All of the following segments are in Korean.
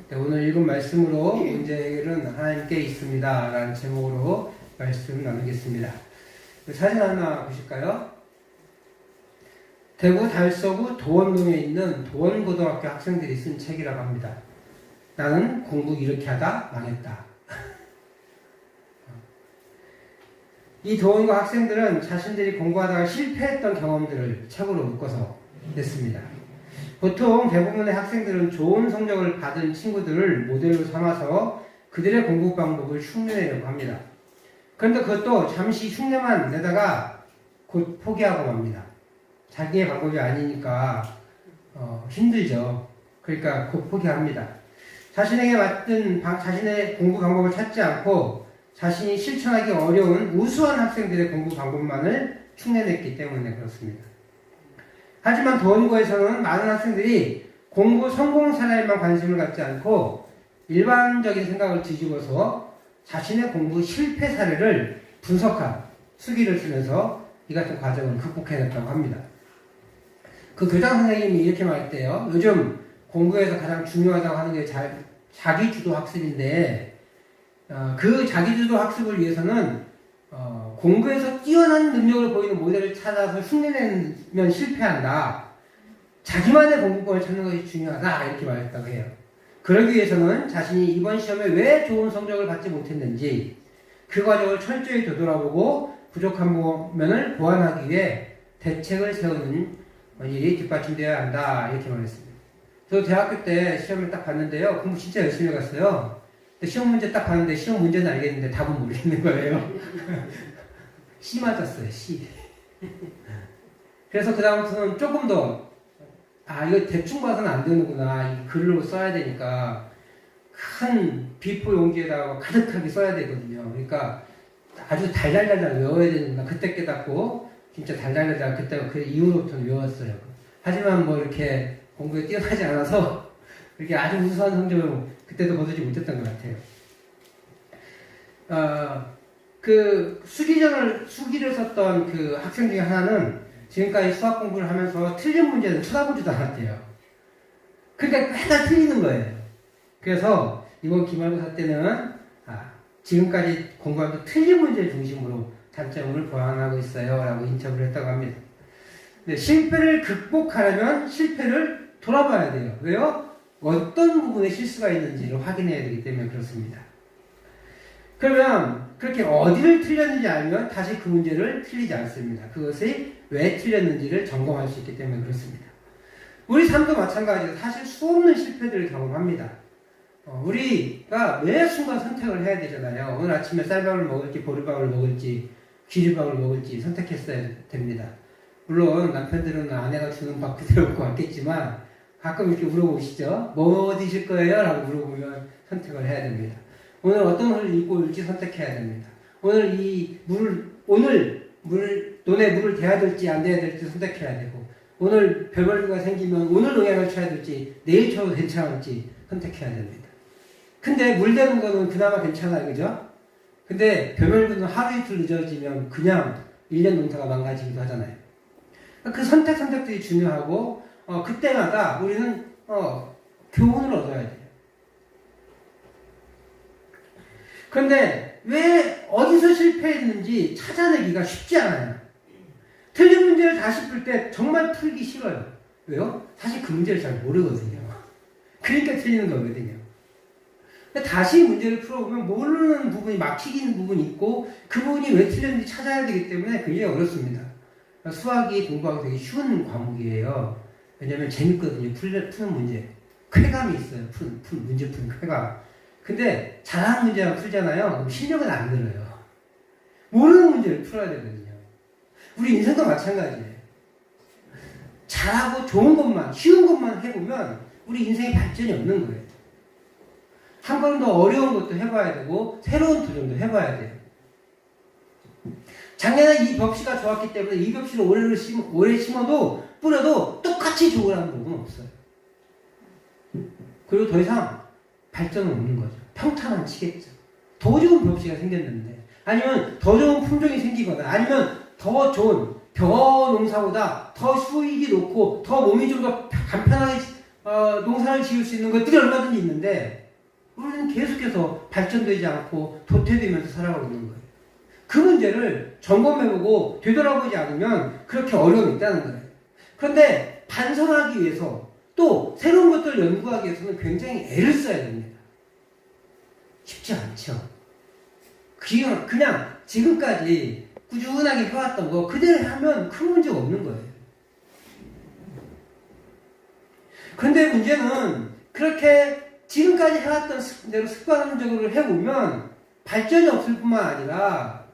네, 오늘 읽은 말씀으로 문제 해결은 하나님께 있습니다 라는 제목으로 말씀 나누겠습니다. 사진 하나 보실까요? 대구 달서구 도원동에 있는 도원고등학교 학생들이 쓴 책이라고 합니다. 나는 공부 이렇게 하다 망했다. 이 도원고 학생들은 자신들이 공부하다가 실패했던 경험들을 책으로 묶어서 냈습니다. 보통 대부분의 학생들은 좋은 성적을 받은 친구들을 모델로 삼아서 그들의 공부 방법을 흉내내려고 합니다. 그런데 그것도 잠시 흉내만 내다가 곧 포기하고 맙니다. 자기의 방법이 아니니까 힘들죠. 그러니까 곧 포기합니다. 자신에게 맞는 자신의 공부 방법을 찾지 않고 자신이 실천하기 어려운 우수한 학생들의 공부 방법만을 흉내냈기 때문에 그렇습니다. 하지만 도원고에서는 많은 학생들이 공부 성공 사례에만 관심을 갖지 않고 일반적인 생각을 뒤집어서 자신의 공부 실패 사례를 분석한 수기를 쓰면서 이 같은 과정을 극복해냈다고 합니다. 그 교장 선생님이 이렇게 말했대요. 요즘 공부에서 가장 중요하다고 하는 게 자기주도 학습인데 그 자기주도 학습을 위해서는 공부에서 뛰어난 능력을 보이는 모델을 찾아서 흉내내면 실패한다. 자기만의 공부법을 찾는 것이 중요하다. 이렇게 말했다고 해요. 그러기 위해서는 자신이 이번 시험에 왜 좋은 성적을 받지 못했는지 그 과정을 철저히 되돌아보고 부족한 면을 보완하기 위해 대책을 세우는 일이 뒷받침되어야 한다. 이렇게 말했습니다. 저도 대학교 때 시험을 딱 봤는데요. 공부 진짜 열심히 해갔어요. 시험 문제 딱 봤는데 시험 문제는 알겠는데 답은 모르겠는 거예요. C 맞았어요. C. 그래서 그 다음부터는 조금 더 이거 대충 봐서는 안 되는구나. 이 글로 써야 되니까 큰 B4 용지에다가 가득하게 써야 되거든요. 그러니까 아주 달달달달 외워야 되는구나. 그때 깨닫고 진짜 달달달달 그때 그 이후로부터는 외웠어요. 하지만 뭐 이렇게 공부에 뛰어나지 않아서 이렇게 아주 우수한 성적을 그때도 거두지 못했던 것 같아요. 그 수기를 썼던 그 학생 중에 하나는 지금까지 수학 공부를 하면서 틀린 문제는 쳐다보지도 않았대요. 그러니까 맨날 틀리는 거예요. 그래서 이번 기말고사 때는 지금까지 공부하면서 틀린 문제를 중심으로 단점을 보완하고 있어요 라고 인터뷰를 했다고 합니다. 네, 실패를 극복하려면 실패를 돌아봐야 돼요. 왜요? 어떤 부분에 실수가 있는지를 확인해야 되기 때문에 그렇습니다. 그러면 그렇게 어디를 틀렸는지 알면 다시 그 문제를 틀리지 않습니다. 그것이 왜 틀렸는지를 점검할 수 있기 때문에 그렇습니다. 우리 삶도 마찬가지로 사실 수없는 실패들을 경험합니다. 우리가 매 순간 선택을 해야 되잖아요. 오늘 아침에 쌀밥을 먹을지 보리밥을 먹을지 귀리밥을 먹을지 선택했어야 됩니다. 물론 남편들은 아내가 주는 밥 그대로 먹고 왔겠지만 가끔 이렇게 물어보시죠. 뭐 드실 거예요? 라고 물어보면 선택을 해야 됩니다. 오늘 어떤 옷을 입고 올지 선택해야 됩니다. 오늘 논에 물을 대야 될지 안 대야 될지 선택해야 되고, 오늘 벼벌주가 생기면 오늘 농약을 쳐야 될지 내일 쳐도 괜찮을지 선택해야 됩니다. 근데 물 대는 거는 그나마 괜찮아요. 그죠? 근데 벼벌주는 하루 이틀 늦어지면 그냥 1년 농사가 망가지기도 하잖아요. 그 선택들이 중요하고 그때마다 우리는 교훈을 얻어야 돼요. 그런데 왜 어디서 실패했는지 찾아내기가 쉽지 않아요. 틀린 문제를 다시 풀 때 정말 풀기 싫어요. 왜요? 사실 그 문제를 잘 모르거든요. 그러니까 틀리는 거거든요. 다시 문제를 풀어보면 모르는 부분이 막히는 부분이 있고 그 부분이 왜 틀렸는지 찾아야 되기 때문에 굉장히 어렵습니다. 수학이 공부하기 되게 쉬운 과목이에요. 왜냐면 재밌거든요. 푸는 문제. 쾌감이 있어요. 문제 푸는 쾌감. 근데 잘하는 문제만 풀잖아요. 그럼 실력은 안 늘어요. 모르는 문제를 풀어야 되거든요. 우리 인생도 마찬가지예요. 잘하고 좋은 것만, 쉬운 것만 해보면 우리 인생에 발전이 없는 거예요. 한 번 더 어려운 것도 해봐야 되고 새로운 도전도 해봐야 돼요. 작년에 이 벽시가 좋았기 때문에 이 벽시를 오래 심어도 뿌려도 똑같이 좋으라는 법은 없어요. 그리고 더 이상 발전은 없는 거죠. 평탄한 치겠죠. 더 좋은 벽시가 생겼는데, 아니면 더 좋은 품종이 생기거나, 아니면 더 좋은 벼 농사보다 더 수익이 높고 더 몸이 좀 더 간편하게 농사를 지을 수 있는 것들이 얼마든지 있는데 우리는 계속해서 발전되지 않고 도태되면서 살아가고 있는 거예요. 그 문제를 점검해보고 되돌아보지 않으면 그렇게 어려움이 있다는 거예요. 그런데 반성하기 위해서 또 새로운 것들을 연구하기 위해서는 굉장히 애를 써야 됩니다. 쉽지 않죠. 그냥 지금까지 꾸준하게 해왔던 거 그대로 하면 큰 문제가 없는 거예요. 그런데 문제는 그렇게 지금까지 해왔던 대로 습관적으로 해보면 발전이 없을 뿐만 아니라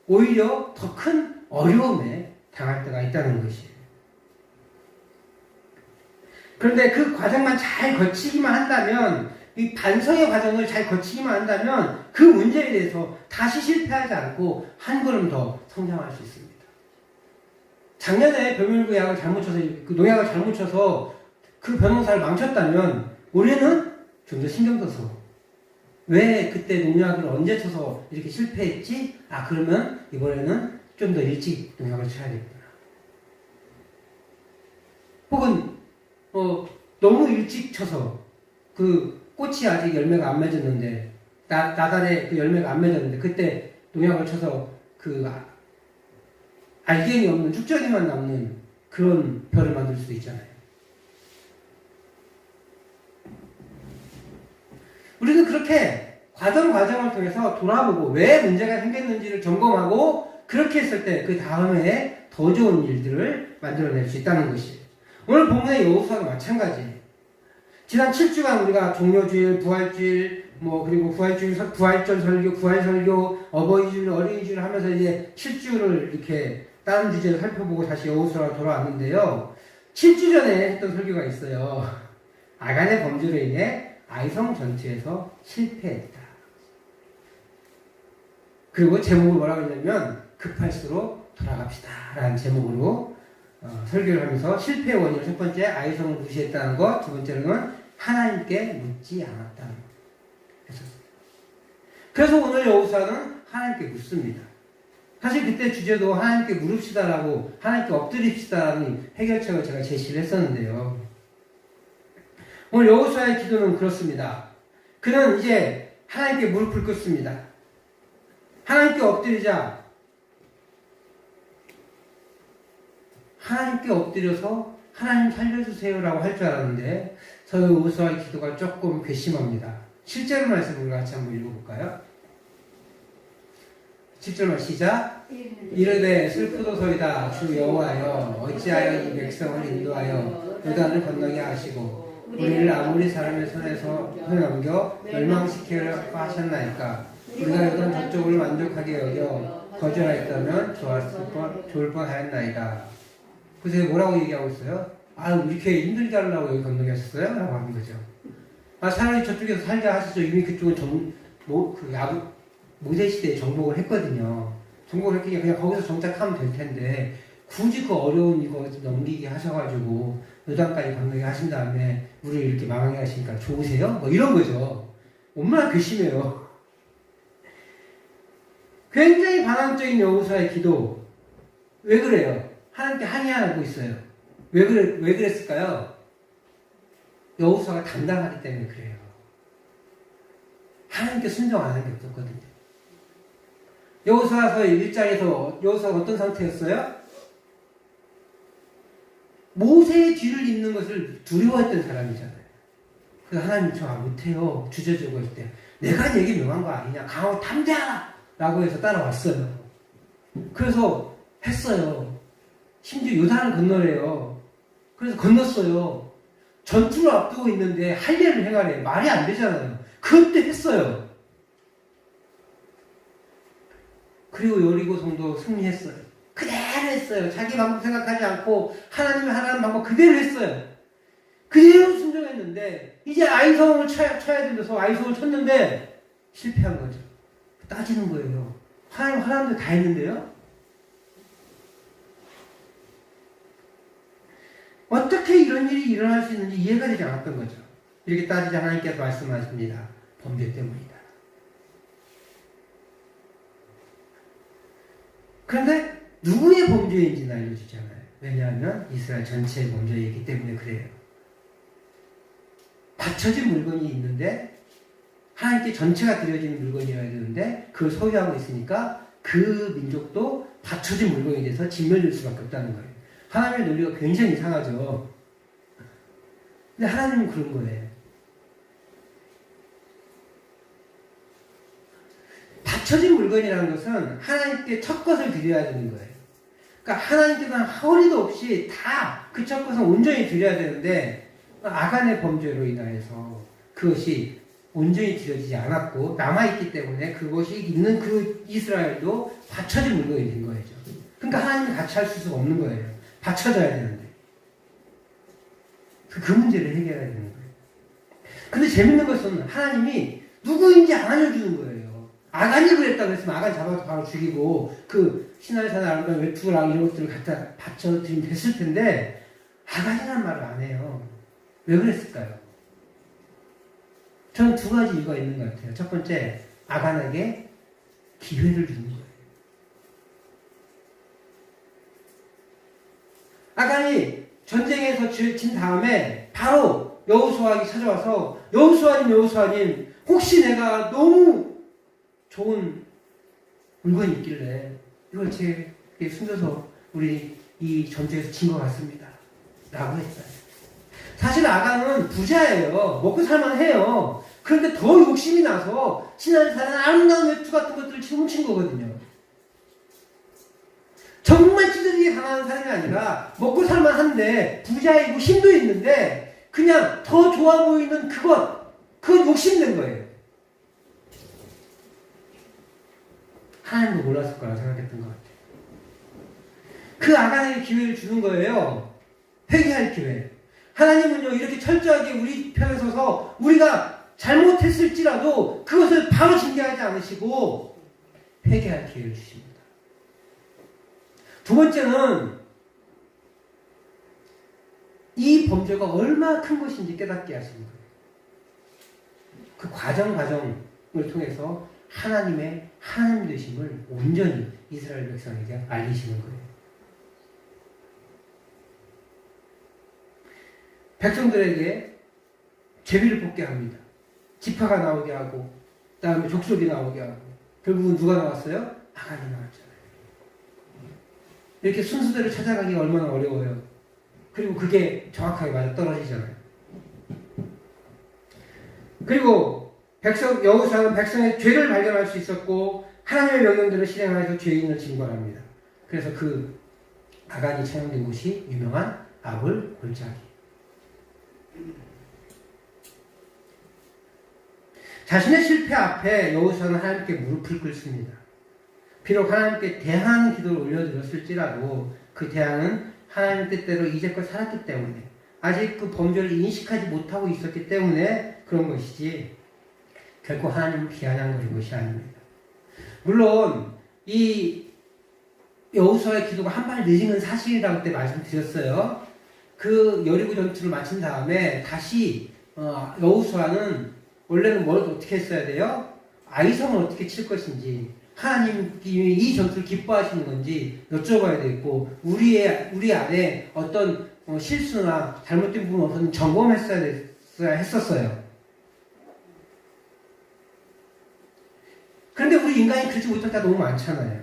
오히려 더 큰 어려움에 당할 때가 있다는 것이에요. 그런데 그 과정만 잘 거치기만 한다면, 이 반성의 과정을 잘 거치기만 한다면 그 문제에 대해서 다시 실패하지 않고 한 걸음 더 성장할 수 있습니다. 작년에 병일구 약을 잘못 쳐서, 그 농약을 잘못 쳐서 그 벼농사를 망쳤다면 올해는 좀 더 신경 써서 왜 그때 농약을 언제 쳐서 이렇게 실패했지? 그러면 이번에는 좀 더 일찍 농약을 쳐야겠구나. 혹은 너무 일찍 쳐서 그 꽃이 아직 열매가 안 맺었는데 나달에 그 열매가 안 맺었는데 그때 농약을 쳐서 그 알갱이 없는 쭉정이만 남는 그런 벼를 만들 수도 있잖아요. 우리는 그렇게 과정을 통해서 돌아보고 왜 문제가 생겼는지를 점검하고 그렇게 했을 때 그 다음에 더 좋은 일들을 만들어낼 수 있다는 것이에요. 오늘 본문의 여호수아도 마찬가지예요. 지난 7주간 우리가 종료주일, 부활주일, 그리고 부활절 설교, 구활설교, 어버이주일, 어린이주일 하면서 이제 7주를 이렇게 다른 주제를 살펴보고 다시 여호수아로 돌아왔는데요. 7주 전에 했던 설교가 있어요. 아간의 범죄로 인해 아이성 전투에서 실패했다. 그리고 제목을 뭐라고 했냐면 급할수록 돌아갑시다 라는 제목으로 설교를 하면서 실패의 원인을 첫 번째 아이성을 무시했다는 것, 두 번째로는 하나님께 묻지 않았다는 것 했었습니다. 그래서 오늘 여호수아는 하나님께 묻습니다. 사실 그때 주제도 하나님께 물읍시다라고 하나님께 엎드립시다라는 해결책을 제가 제시를 했었는데요. 오늘 여호수아의 기도는 그렇습니다. 그는 이제 하나님께 무릎을 꿇습니다. 하나님께 엎드리자. 하나님께 엎드려서 하나님 살려주세요라고 할 줄 알았는데 저희 여호수아의 기도가 조금 괘씸합니다. 7절 말씀을 같이 한번 읽어볼까요? 7절만 시작. 이르되 슬프도소이다 주 여호와여 어찌하여 이 백성을 인도하여 요단을 건너게 하시고 우리를 아무리 사람의 손에 넘겨 멸망시키려 하셨나이까. 우리가 요단 저쪽을 만족하게 여겨 거절하였다면 좋을 뻔하였나이다. 그래서 뭐라고 얘기하고 있어요? 이렇게 힘들게 하려고 여기 건너게 하셨어요? 라고 하는 거죠. 차라리 저쪽에서 살자 하시죠. 이미 그쪽은 모세시대에 정복을 했거든요. 정복을 했으니까 그냥 거기서 정착하면 될 텐데 굳이 그 어려운 이거 넘기게 하셔가지고 요단까지 건너게 하신 다음에 우리를 이렇게 망하게 하시니까 좋으세요? 이런 거죠. 얼마나 괘씸해요. 굉장히 반항적인 여호수아의 기도. 왜 그래요? 하나님께 항의하고 있어요. 왜 그랬을까요? 여호수아가 당당하기 때문에 그래요. 하나님께 순종 안 하는 게 없었거든요. 여호수아서 1장에서 여호수아가 어떤 상태였어요? 모세의 뒤를 잇는 것을 두려워했던 사람이잖아요. 그래서 하나님 저 못해요. 주저주고 있을 때 내가 얘기 명한 거 아니냐. 강하고 담대하라! 라고 해서 따라왔어요. 그래서 했어요. 심지어 요단을 건너래요. 그래서 건넜어요. 전투를 앞두고 있는데 할 일을 행하래. 말이 안 되잖아요. 그때 했어요. 그리고 여리고성도 승리했어요. 그대로 했어요. 자기 방법 생각하지 않고 하나님이 하라는 방법 그대로 했어요. 그대로 순종했는데 이제 아이성을 쳐야 되면서 아이성을 쳤는데 실패한 거죠. 따지는 거예요. 하나님 하라는 데 다 했는데요. 어떻게 이런 일이 일어날 수 있는지 이해가 되지 않았던 거죠. 이렇게 따지자 하나님께서 말씀하십니다. 범죄 때문이다. 그런데 누구의 범죄인지는 알려주잖아요. 왜냐하면 이스라엘 전체의 범죄이기 때문에 그래요. 받쳐진 물건이 있는데 하나님께 전체가 드려지는 물건이어야 되는데 그걸 소유하고 있으니까 그 민족도 받쳐진 물건이 돼서 짓멸될 수밖에 없다는 거예요. 하나님의 논리가 굉장히 이상하죠. 근데 하나님은 그런 거예요. 받쳐진 물건이라는 것은 하나님께 첫 것을 드려야 되는 거예요. 그러니까 하나님께서는 허리도 없이 다 그 첫 것을 온전히 드려야 되는데 아간의 범죄로 인하여서 그것이 온전히 드려지지 않았고 남아있기 때문에 그것이 있는 그 이스라엘도 받쳐진 물건이 된 거죠. 그러니까 하나님이 같이 할 수가 없는 거예요. 받쳐져야 되는데. 그 문제를 해결해야 되는 거예요. 근데 재밌는 것은 하나님이 누구인지 안 알려주는 거예요. 아간이 그랬다고 했으면 아간 잡아서 바로 죽이고 그 시나리산의 아름다운 외투랑 이런 것들을 갖다 받쳐드리면 됐을 텐데 아간이라는 말을 안 해요. 왜 그랬을까요? 저는 두 가지 이유가 있는 것 같아요. 첫 번째, 아간에게 기회를 주는 거예요. 아간이 전쟁에서 진 다음에 바로 여호수아에게 찾아와서 여호수아님 혹시 내가 너무 좋은 물건이 있길래 이걸 제게 숨겨서 우리 이 전투에서 진 것 같습니다. 라고 했어요. 사실 아간은 부자예요. 먹고 살만해요. 그런데 더 욕심이 나서 시나리산의 아름다운 외투 같은 것들을 훔친 거거든요. 정말 찌들리게 강한 사람이 아니라 먹고 살만한데 부자이고 힘도 있는데 그냥 더 좋아 보이는 그건 욕심낸 거예요. 하나님도 몰랐을 거라고 생각했던 것 같아요. 그 아간에게 기회를 주는 거예요. 회개할 기회. 하나님은요 이렇게 철저하게 우리 편에 서서 우리가 잘못했을지라도 그것을 바로 징계하지 않으시고 회개할 기회를 주십니다. 두 번째는 이 범죄가 얼마나 큰 것인지 깨닫게 하시는 거예요. 그 과정을 통해서 하나님의 하나님 되심을 온전히 이스라엘 백성에게 알리시는 거예요. 백성들에게 제비를 뽑게 합니다. 지파가 나오게 하고 그 다음에 족속이 나오게 하고 결국은 누가 나왔어요? 아간이 나왔잖아요. 이렇게 순수대로 찾아가기가 얼마나 어려워요. 그리고 그게 정확하게 맞아떨어지잖아요. 그리고 여호수아는 백성의 죄를 발견할 수 있었고 하나님의 명령대로 실행하여서 죄인을 징벌합니다. 그래서 그 아간이 처형된 곳이 유명한 아볼 골짜기. 자신의 실패 앞에 여호수아는 하나님께 무릎을 꿇습니다. 비록 하나님께 대항 기도를 올려드렸을지라도 그 대항은 하나님 뜻대로 이제껏 살았기 때문에 아직 그 범죄를 인식하지 못하고 있었기 때문에 그런 것이지 결코 하나님을 비아냥거린 것이 아닙니다. 물론 이 여호수아의 기도가 한 발 늦은 건 사실이라고 그때 말씀드렸어요. 그 여리고 전투를 마친 다음에 다시 여호수아는 원래는 뭘 어떻게 했어야 돼요? 아이성을 어떻게 칠 것인지 하나님이 이 전투를 기뻐하시는 건지 여쭤봐야 되겠고 우리 안에 어떤 실수나 잘못된 부분 없었는지 점검했어야 했었어요. 그런데 우리 인간이 그러지 못할 때가 너무 많잖아요.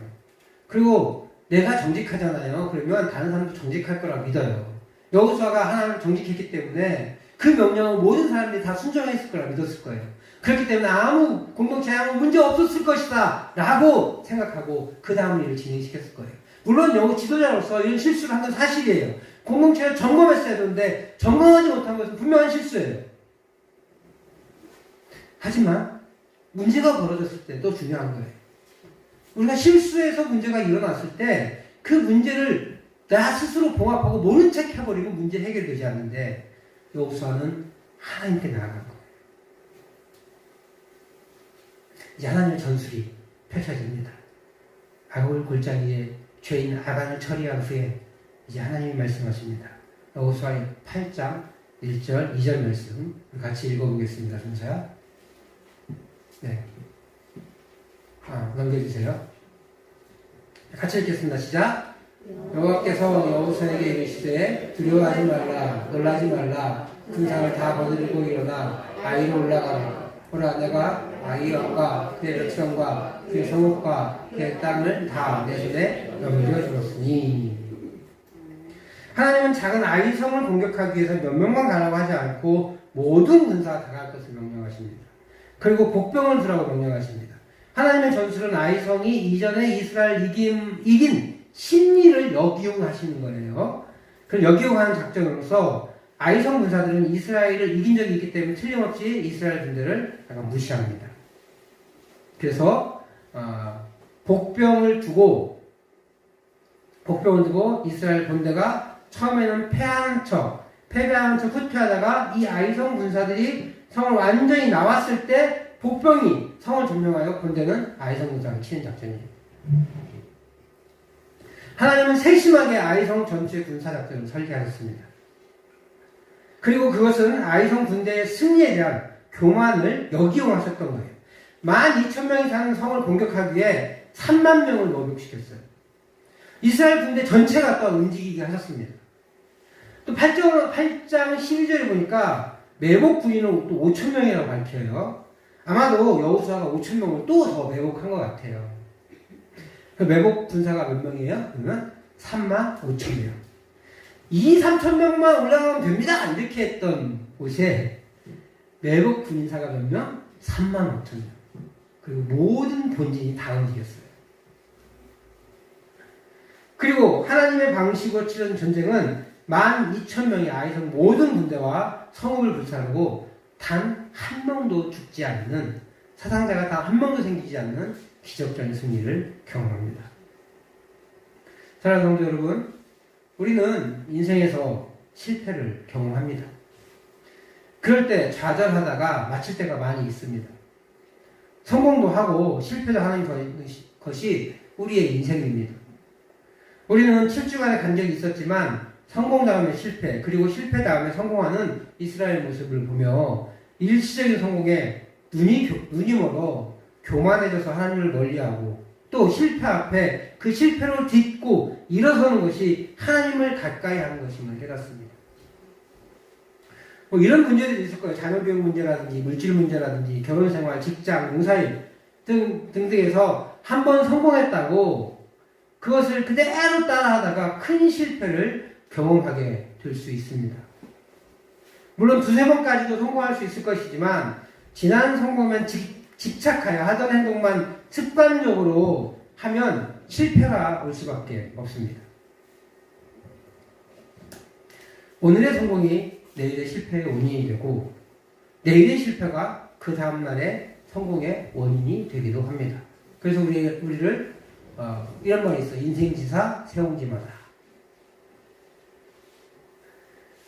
그리고 내가 정직하잖아요. 그러면 다른 사람도 정직할 거라 믿어요. 여호수아가 하나님을 정직했기 때문에 그 명령은 모든 사람들이 다 순종했을 거라 믿었을 거예요. 그렇기 때문에 아무 공동체에 아무 문제 없었을 것이다 라고 생각하고 그 다음 일을 진행시켰을 거예요. 물론 지도자로서 이런 실수를 한 건 사실이에요. 공동체를 점검했어야 되는데 점검하지 못한 것은 분명한 실수예요. 하지만 문제가 벌어졌을 때 또 중요한 거예요. 우리가 실수해서 문제가 일어났을 때 그 문제를 나 스스로 봉합하고 모른 척 해버리면 문제 해결되지 않는데 여호수아는 하나님께 나아간 거예요. 이제 하나님의 전술이 펼쳐집니다. 아골 골짜기에 죄인 아간을 처리한 후에 이제 하나님이 말씀하십니다. 여호수아의 8장 1절 2절 말씀 같이 읽어보겠습니다. 순서야. 네. 넘겨주세요. 같이 읽겠습니다. 시작. 여호와께서 여호수아에게 이르시되 두려워하지 말라 놀라지 말라 군상을 다 거두리고 일어나 아이로 올라가라. 보라 내가 아이와 그의 백성과 그의 성읍과 그의 땅을 다 내 손에 넘겨주었으니. 하나님은 작은 아이 성을 공격하기 위해서 몇 명만 가라고 하지 않고 모든 군사가 다 갈 것을 명령하십니다. 그리고 복병을 두라고 명령하십니다. 하나님의 전술은 아이 성이 이전에 이스라엘 이긴 심리를 역이용하시는 거예요. 그 역이용하는 작전으로서 아이성 군사들은 이스라엘을 이긴 적이 있기 때문에 틀림없이 이스라엘 군대를 약간 무시합니다. 그래서 복병을 두고 이스라엘 군대가 처음에는 패배하는 척 후퇴하다가 이 아이성 군사들이 성을 완전히 나왔을 때 복병이 성을 점령하여 군대는 아이성 군사를 치는 작전이에요. 하나님은 세심하게 아이성 전체 군사작전을 설계하셨습니다. 그리고 그것은 아이성 군대의 승리에 대한 교만을 역이용하셨던 거예요. 12,000명이 사는 성을 공격하기 위해 3만 명을 노력시켰어요. 이스라엘 군대 전체가 또 움직이게 하셨습니다. 또 8장 12절에 보니까 매복 군인은 또 5,000명이라고 밝혀요. 아마도 여호수아가 5,000명을 또 더 매복한 것 같아요. 그 매복 군사가 몇 명이에요? 그러면 35,000명. 3,000명만 올라가면 됩니다. 이렇게 했던 곳에 매복 군인사가 몇 명? 35,000명. 그리고 모든 본진이 다 움직였어요. 그리고 하나님의 방식으로 치른 전쟁은 12,000명의 아이성 모든 군대와 성읍을 불사르고 단 한 명도 죽지 않는, 사상자가 단 한 명도 생기지 않는 기적적인 승리를 경험합니다. 사랑하는 성도 여러분, 우리는 인생에서 실패를 경험합니다. 그럴 때 좌절하다가 마칠 때가 많이 있습니다. 성공도 하고 실패도 하는 것이 우리의 인생입니다. 우리는 7주간의 간격이 있었지만 성공 다음에 실패, 그리고 실패 다음에 성공하는 이스라엘 모습을 보며 일시적인 성공에 눈이 멀어 교만해져서 하나님을 멀리하고 또 실패 앞에 그 실패로 딛고 일어서는 것이 하나님을 가까이 하는 것임을 깨닫습니다. 이런 문제들이 있을 거예요. 자녀교육 문제라든지 물질 문제라든지 결혼생활, 직장, 농사일 등등에서 한번 성공했다고 그것을 그대로 따라하다가 큰 실패를 경험하게 될 수 있습니다. 물론 두세 번까지도 성공할 수 있을 것이지만 지난 성공은 집착하여 하던 행동만 습관적으로 하면 실패가 올 수밖에 없습니다. 오늘의 성공이 내일의 실패의 원인이 되고 내일의 실패가 그 다음날의 성공의 원인이 되기도 합니다. 그래서 우리를 이런 말이 있어요. 인생지사 세옹지마다.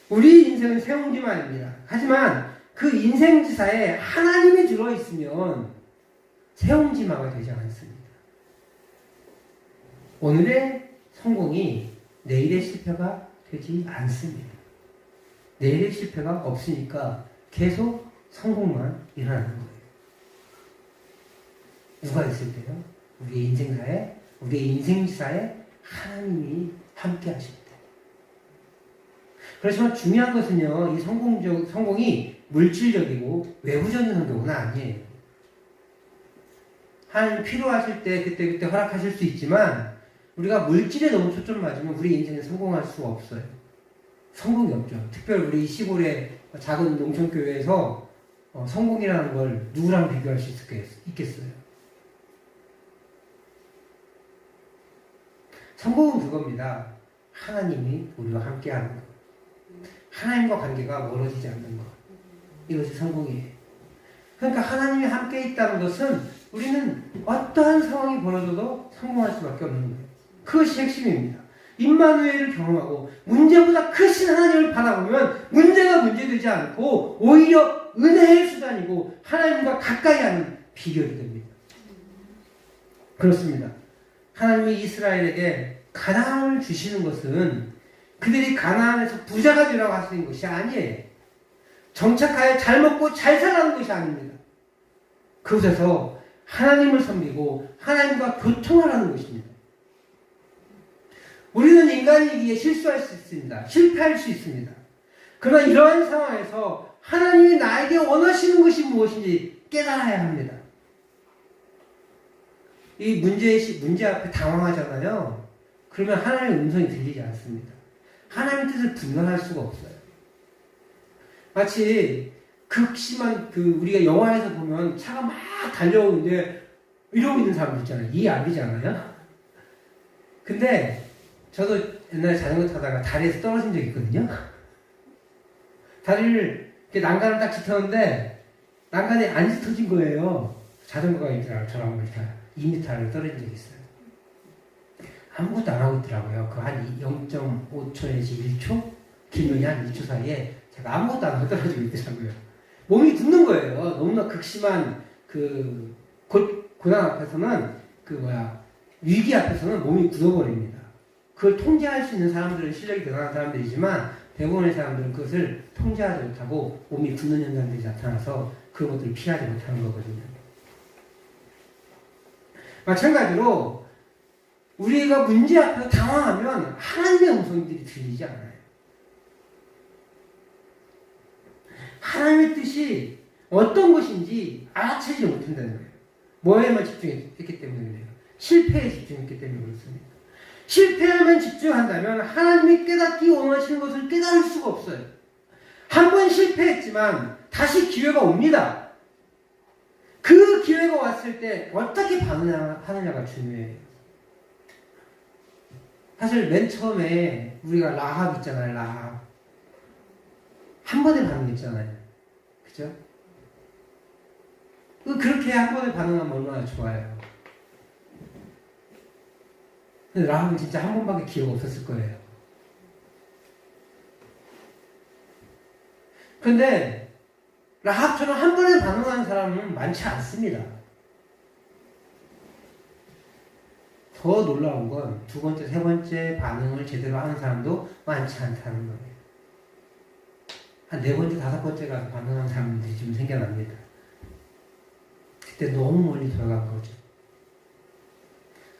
우리 인생은 세옹지마입니다. 하지만 그 인생지사에 하나님이 들어있으면 세옹지마가 되지 않습니다. 오늘의 성공이 내일의 실패가 되지 않습니다. 내일의 실패가 없으니까 계속 성공만 일어나는 거예요. 누가 있을 때요? 우리의 인생사에, 우리의 인생지사에 하나님이 함께 하실 때. 그렇지만 중요한 것은요, 이 성공이 물질적이고 외부적인 성공은 아니에요. 하나님 필요하실 때 그때 허락하실 수 있지만 우리가 물질에 너무 초점 맞으면 우리 인생에 성공할 수가 없어요. 성공이 없죠. 특별히 우리 시골의 작은 농촌교회에서 성공이라는 걸 누구랑 비교할 수 있겠어요? 성공은 그겁니다. 하나님이 우리와 함께하는 것. 하나님과 관계가 멀어지지 않는 것. 이것이 성공이에요. 그러니까 하나님이 함께 있다는 것은 우리는 어떠한 상황이 벌어져도 성공할 수밖에 없는 거예요. 그것이 핵심입니다. 임마누엘을 경험하고 문제보다 크신 하나님을 바라보면 문제가 문제되지 않고 오히려 은혜의 수단이고 하나님과 가까이 하는 비결이 됩니다. 그렇습니다. 하나님이 이스라엘에게 가나안을 주시는 것은 그들이 가나안에서 부자가 되라고 하시는 것이 아니에요. 정착하여 잘 먹고 잘 살아가는 것이 아닙니다. 그곳에서 하나님을 섬기고 하나님과 교통하라는 것입니다. 우리는 인간이기에 실수할 수 있습니다. 실패할 수 있습니다. 그러나 이러한 상황에서 하나님이 나에게 원하시는 것이 무엇인지 깨달아야 합니다. 이 문제 앞에 당황하잖아요. 그러면 하나님의 음성이 들리지 않습니다. 하나님의 뜻을 분간할 수가 없어요. 마치 극심한 우리가 영화에서 보면 차가 막 달려오는데 이러고 있는 사람들 있잖아요. 이해 안 되지 않아요? 근데 저도 옛날에 자전거 타다가 다리에서 떨어진 적이 있거든요. 다리를 이렇게 난간을 딱 짚었는데 난간이 안 짚어진 거예요. 자전거가 저랑 2m를 떨어진 적이 있어요. 아무것도 안 하고 있더라고요. 그 한 0.5초 내지 1초? 길면이 한 1초 사이에 제가 아무것도 안 하고 떨어지고 있더라고요. 몸이 굳는 거예요. 너무나 극심한 고난 앞에서는 위기 앞에서는 몸이 굳어버립니다. 그걸 통제할 수 있는 사람들은 실력이 대단한 사람들이지만 대부분의 사람들은 그것을 통제하지 못하고 몸이 굳는 현상들이 나타나서 그런 것들을 피하지 못하는 거거든요. 마찬가지로 우리가 문제 앞에서 당황하면 하나님의 음성들이 들리지 않아요. 하나님의 뜻이 어떤 것인지 알아채지 못한다는 거예요. 뭐에만 집중했기 때문에 그래요. 실패에 집중했기 때문에 그렇습니다. 실패에만 집중한다면 하나님이 깨닫기 원하시는 것을 깨달을 수가 없어요. 한 번 실패했지만 다시 기회가 옵니다. 그 기회가 왔을 때 어떻게 반응하느냐가 중요해요. 사실 맨 처음에 우리가 라합 있잖아요. 라합. 한 번에 반응했잖아요. 그죠? 그렇게 한 번에 반응하면 얼마나 좋아요. 근데 라합은 진짜 한 번밖에 기회가 없었을 거예요. 그런데 라합처럼 한 번에 반응하는 사람은 많지 않습니다. 더 놀라운 건 두 번째, 세 번째 반응을 제대로 하는 사람도 많지 않다는 거예요. 한 네 번째, 다섯 번째 가서 반응하는 사람들이 좀 생겨납니다. 그때 너무 멀리 돌아간 거죠.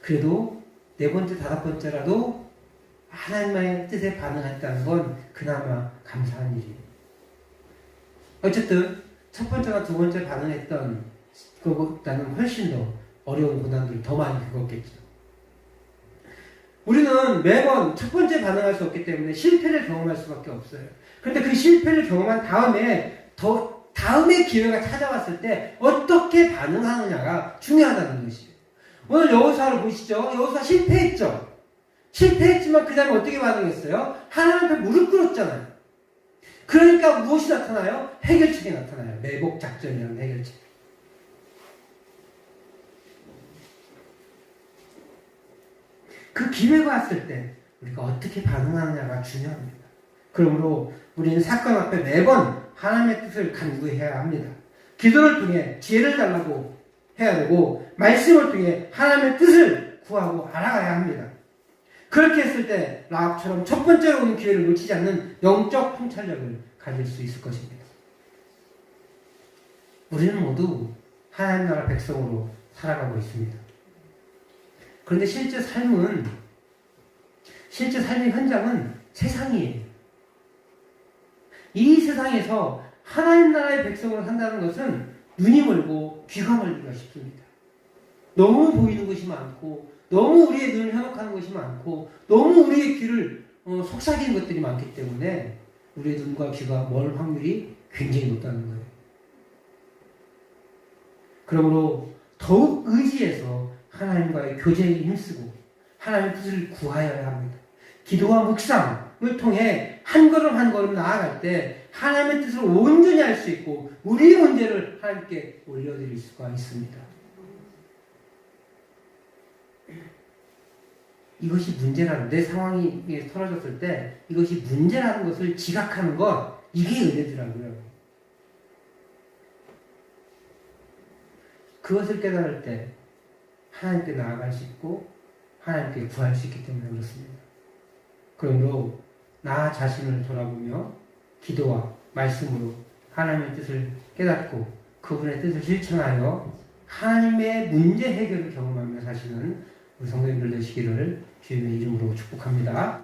그래도 네 번째, 다섯 번째라도 하나님의 뜻에 반응했다는 건 그나마 감사한 일이에요. 어쨌든 첫 번째나 두 번째 반응했던 그것보다는 훨씬 더 어려운 고난들을 더 많이 겪었겠죠. 우리는 매번 첫 번째 반응할 수 없기 때문에 실패를 경험할 수밖에 없어요. 그런데 그 실패를 경험한 다음에 다음의 기회가 찾아왔을 때 어떻게 반응하느냐가 중요하다는 것이에요. 오늘 여호수아를 보시죠. 여호수아 실패했죠. 실패했지만 그 다음에 어떻게 반응했어요? 하나님 앞에 무릎 꿇었잖아요. 그러니까 무엇이 나타나요? 해결책이 나타나요. 매복 작전이라는 해결책. 그 기회가 왔을 때 우리가 어떻게 반응하느냐가 중요합니다. 그러므로 우리는 사건 앞에 매번 하나님의 뜻을 간구해야 합니다. 기도를 통해 지혜를 달라고 해야 되고 말씀을 통해 하나님의 뜻을 구하고 알아가야 합니다. 그렇게 했을 때 라합처럼 첫 번째로 오는 기회를 놓치지 않는 영적 통찰력을 가질 수 있을 것입니다. 우리는 모두 하나님 나라 백성으로 살아가고 있습니다. 그런데 실제 삶의 현장은 세상이에요. 이 세상에서 하나님 나라의 백성으로 산다는 것은 눈이 멀고 귀가 멀기가 쉽습니다. 너무 보이는 것이 많고 너무 우리의 눈을 현혹하는 것이 많고 너무 우리의 귀를 속삭이는 것들이 많기 때문에 우리의 눈과 귀가 멀 확률이 굉장히 높다는 거예요. 그러므로 더욱 의지해서 하나님과의 교제에 힘쓰고 하나님의 뜻을 구하여야 합니다. 기도와 묵상을 통해 한 걸음 한 걸음 나아갈 때 하나님의 뜻을 온전히 알 수 있고 우리의 문제를 하나님께 올려드릴 수가 있습니다. 이것이 문제라는 내 상황이 털어졌을 때 이것이 문제라는 것을 지각하는 것 이게 은혜더라고요. 그것을 깨달을 때 하나님께 나아갈 수 있고 하나님께 구할 수 있기 때문에 그렇습니다. 그러므로 나 자신을 돌아보며 기도와 말씀으로 하나님의 뜻을 깨닫고 그분의 뜻을 실천하여 하나님의 문제 해결을 경험하며 사시는 성도님들 되시기를 주님의 이름으로 축복합니다.